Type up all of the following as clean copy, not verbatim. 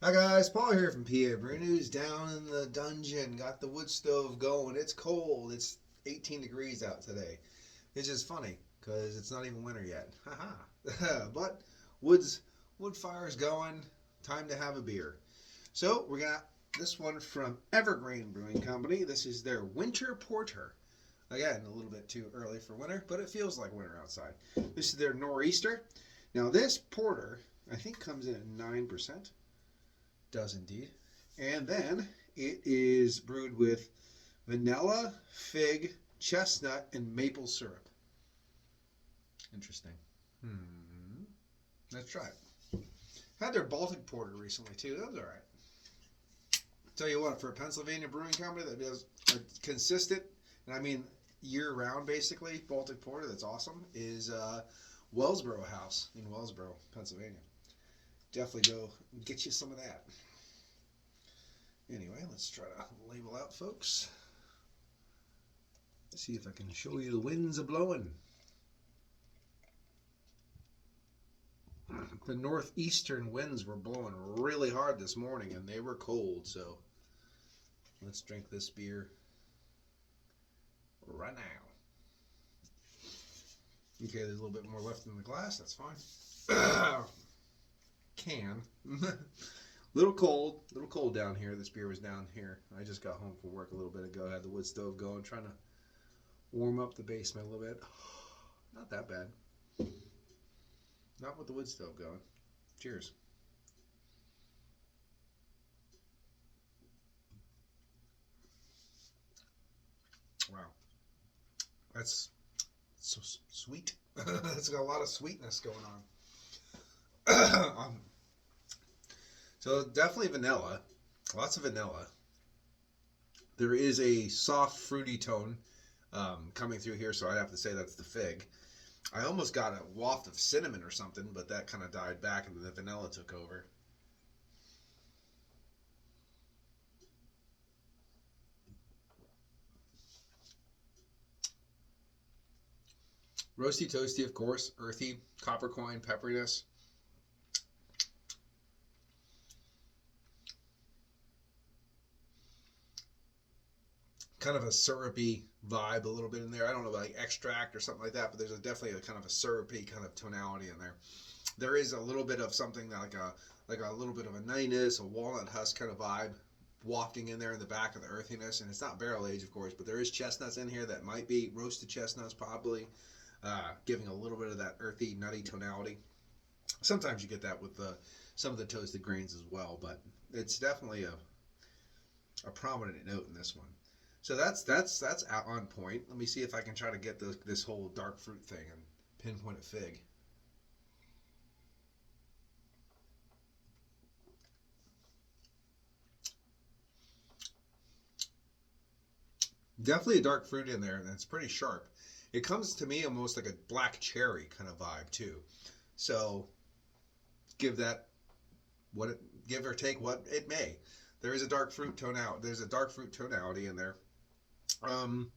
Hi guys, Paul here from PABrewNews. Down in the dungeon, got the wood stove going. It's cold. It's 18 degrees out today. It's just funny because it's not even winter yet. Haha. But woods wood fire's going. Time to have a beer. So we got this one from Evergrain Brewing Company. This is their winter porter. Again, a little bit too early for winter, but it feels like winter outside. This is their nor'easter. Now this porter, I think, comes in at 9%. Does indeed. And then it is brewed with vanilla, fig, chestnut, and maple syrup. Interesting. Let's try it. Had their Baltic Porter recently too. That was all right. Tell you what, for a Pennsylvania brewing company that does a consistent, and I mean year-round basically, Baltic Porter that's awesome, is Wellsboro House in Wellsboro, Pennsylvania. Definitely go get you some of that. Anyway, let's try to label out, folks. Let's see if I can show you the winds a blowing. The northeastern winds were blowing really hard this morning, and they were cold. So let's drink this beer right now. Okay, there's a little bit more left in the glass. That's fine. Can. Little cold down here. This beer was down here. I just got home from work a little bit ago. I had the wood stove going, trying to warm up the basement a little bit. Not that bad. Not with the wood stove going. Cheers. Wow. That's so sweet. It's got a lot of sweetness going on. So definitely vanilla. Lots of vanilla. There is a soft fruity tone coming through here, so I'd have to say that's the fig. I almost got a waft of cinnamon or something, but that kind of died back and the vanilla took over. Roasty toasty, of course. Earthy, copper coin, pepperiness. Kind of a syrupy vibe a little bit in there. I don't know, like extract or something like that, but there's definitely a kind of a syrupy kind of tonality in there. There is a little bit of something like a little bit of a nuttiness, a walnut husk kind of vibe wafting in there in the back of the earthiness, and it's not barrel aged, of course, but there is chestnuts in here that might be roasted chestnuts, probably giving a little bit of that earthy, nutty tonality. Sometimes you get that with some of the toasted grains as well, but it's definitely a prominent note in this one. So that's out on point. Let me see if I can try to get this whole dark fruit thing and pinpoint a fig. Definitely a dark fruit in there, and it's pretty sharp. It comes to me almost like a black cherry kind of vibe too. So give that give or take what it may. There is a dark fruit tone out. There's a dark fruit tonality in there. Um,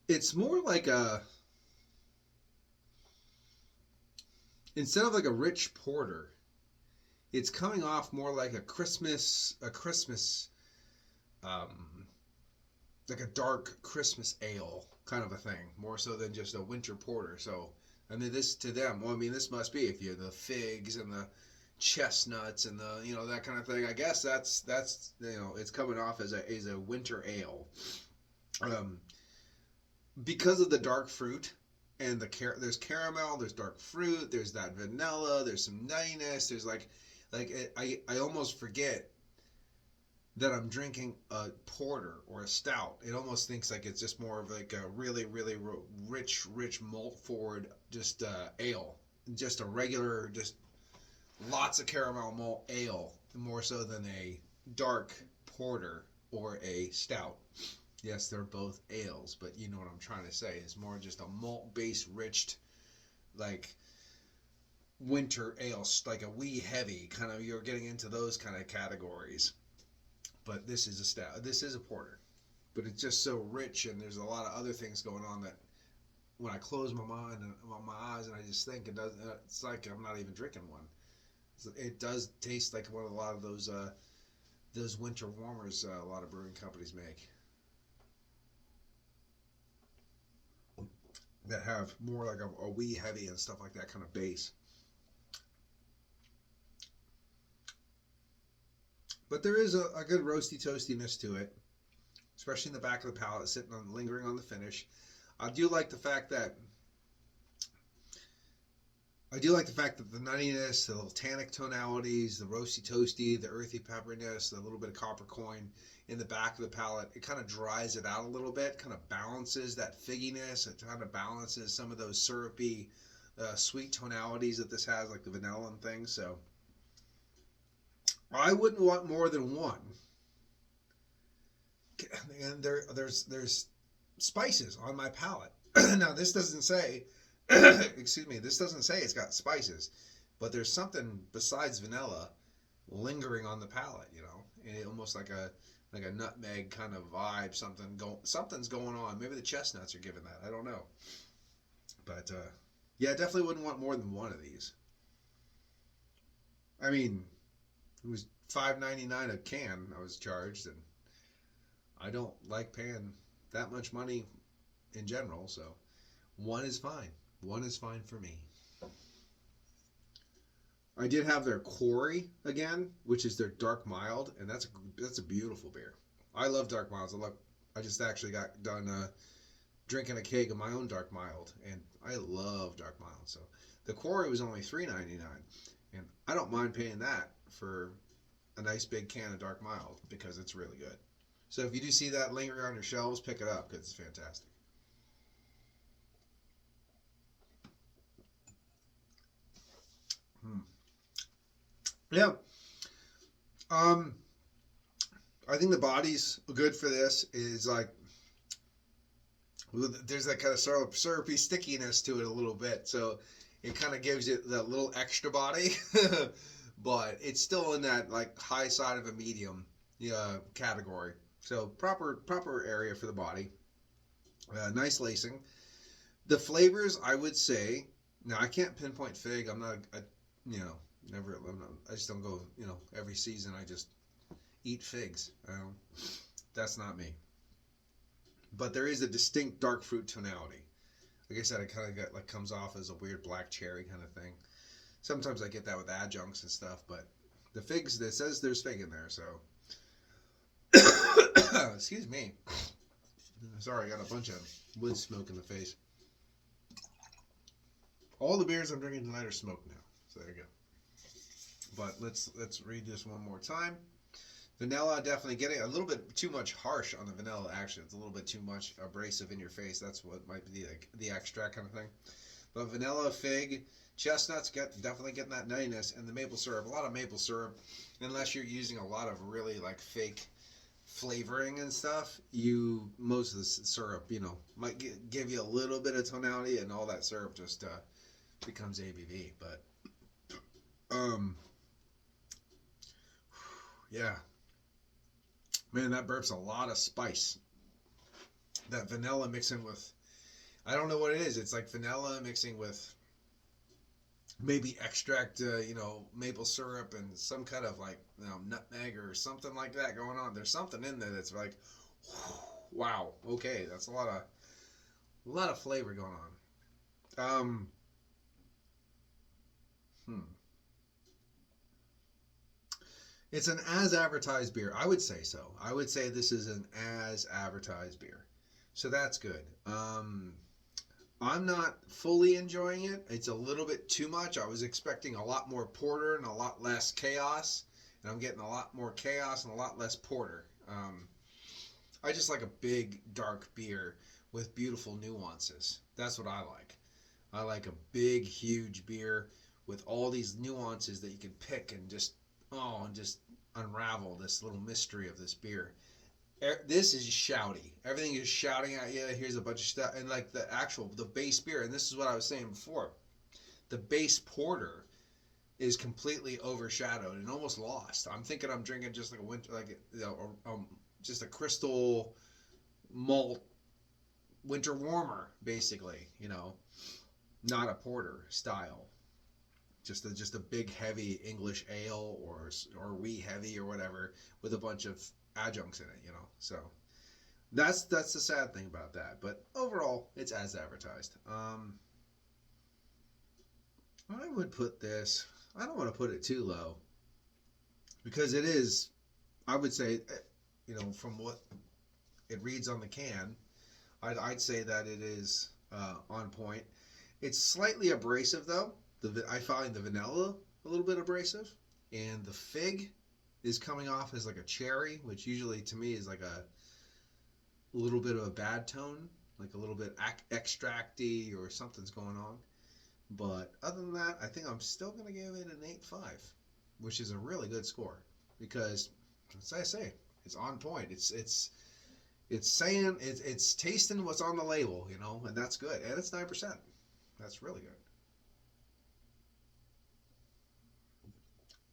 it's more like a instead of like a rich porter, it's coming off more like a Christmas, um, like a dark Christmas ale kind of a thing, more so than just a winter porter. So, I mean, this to them, well, I mean, this must be if you the figs and the chestnuts and the that kind of thing. I guess that's it's coming off as a winter ale. Um, because of the dark fruit and there's caramel, there's dark fruit, there's that vanilla, there's some nuttiness, there's I almost forget that I'm drinking a porter or a stout. It almost thinks like it's just more of like a really really rich malt forward just ale, just a regular just lots of caramel malt ale, more so than a dark porter or a stout. Yes, they're both ales, but you know what I'm trying to say. It's more just a malt-based, rich, like winter ale, like a wee heavy kind of. You're getting into those kind of categories. But this is a stout. This is a porter, but it's just so rich, and there's a lot of other things going on that when I close my mind and my eyes and I just think it does. It's like I'm not even drinking one. It does taste like a lot of those winter warmers a lot of brewing companies make that have more like a wee heavy and stuff like that kind of base. But there is a good roasty toastiness to it, especially in the back of the palate, sitting on lingering on the finish. I do like the fact that the nuttiness, the little tannic tonalities, the roasty toasty, the earthy pepperiness, the little bit of copper coin in the back of the palate, it kind of dries it out a little bit, kind of balances that figginess. It kind of balances some of those syrupy, sweet tonalities that this has, like the vanilla and things. So I wouldn't want more than one. And there's spices on my palate. Now this doesn't say, excuse me, this doesn't say it's got spices, but there's something besides vanilla lingering on the palate. Almost like a nutmeg kind of vibe. Something's going on. Maybe the chestnuts are giving that. I don't know. But yeah, definitely wouldn't want more than one of these. I mean, it was $5.99 a can I was charged, and I don't like paying that much money in general, so one is fine. One is fine for me. I did have their Quarry again, which is their dark mild, and that's a beautiful beer. I love dark milds. I just actually got done drinking a keg of my own dark mild, and I love dark mild. So the Quarry was only $3.99, and I don't mind paying that for a nice big can of dark mild because it's really good. So if you do see that lingering on your shelves, pick it up because it's fantastic. Yeah. Um, I think the body's good for this. Is like there's that kind of syrupy stickiness to it a little bit, so it kind of gives it that little extra body, but it's still in that like high side of a medium category. So proper area for the body. Nice lacing. The flavors, I would say. Now I can't pinpoint fig. I'm not, never. I just don't go. Every season I just eat figs. That's not me. But there is a distinct dark fruit tonality. Like I said, it kind of comes off as a weird black cherry kind of thing. Sometimes I get that with adjuncts and stuff, but the figs, it says there's fig in there, so. Excuse me. Sorry, I got a bunch of wood smoke in the face. All the beers I'm drinking tonight are smoked now, so there you go. But let's read this one more time. Vanilla, definitely getting a little bit too much harsh on the vanilla action. It's a little bit too much abrasive in your face. That's what might be the extract kind of thing. But vanilla, fig, chestnuts, definitely getting that nuttiness, and the maple syrup. A lot of maple syrup, unless you're using a lot of really like fake flavoring and stuff, most of the syrup, might give you a little bit of tonality, and all that syrup just becomes ABV. But yeah. Man, that burp's a lot of spice. That vanilla mixing with, I don't know what it is. It's like vanilla mixing with maybe extract, maple syrup and some kind of like, nutmeg or something like that going on. There's something in there that's like, wow, okay, that's a lot of flavor going on. It's an as advertised beer. I would say so. I would say this is an as advertised beer. So that's good. I'm not fully enjoying it. It's a little bit too much. I was expecting a lot more porter and a lot less chaos. And I'm getting a lot more chaos and a lot less porter. I just like a big, dark beer with beautiful nuances. That's what I like. I like a big, huge beer with all these nuances that you can pick and just unravel this little mystery of this beer. This is shouty. Everything is shouting at you. Here's a bunch of stuff. And like the base beer, and this is what I was saying before, the base porter is completely overshadowed and almost lost. I'm thinking I'm drinking just like a winter, just a crystal malt winter warmer, basically, not a porter style. just a big heavy English ale or wheat heavy or whatever with a bunch of adjuncts in it, you know. So that's the sad thing about that. But overall, it's as advertised. I would put this. I don't want to put it too low because it is. I would say, you know, from what it reads on the can, I'd say that it is on point. It's slightly abrasive though. I find the vanilla a little bit abrasive, and the fig is coming off as like a cherry, which usually to me is like a little bit of a bad tone, like a little bit extracty or something's going on. But other than that, I think I'm still going to give it an 8.5, which is a really good score because, as I say, it's on point. It's saying it's tasting what's on the label, you know, and that's good. And it's 9%. That's really good.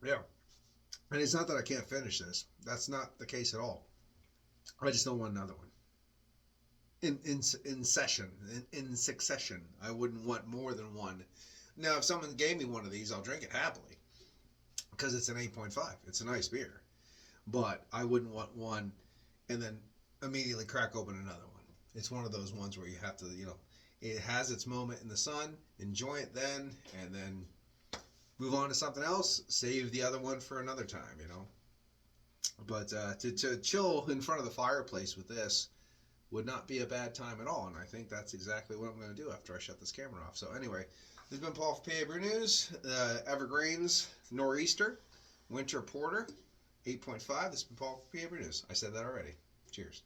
Yeah. And it's not that I can't finish this. That's not the case at all. I just don't want another one. In succession. I wouldn't want more than one. Now, if someone gave me one of these, I'll drink it happily because it's an 8.5. It's a nice beer. But I wouldn't want one and then immediately crack open another one. It's one of those ones where you have to, you know, it has its moment in the sun, enjoy it then, and then move on to something else, save the other one for another time, you know. But to chill in front of the fireplace with this would not be a bad time at all, and I think that's exactly what I'm going to do after I shut this camera off. So anyway, this has been Paul for PABrewNews, Evergrain's Nor'easter Winter Porter, 8.5. This has been Paul for PABrewNews. I said that already. Cheers.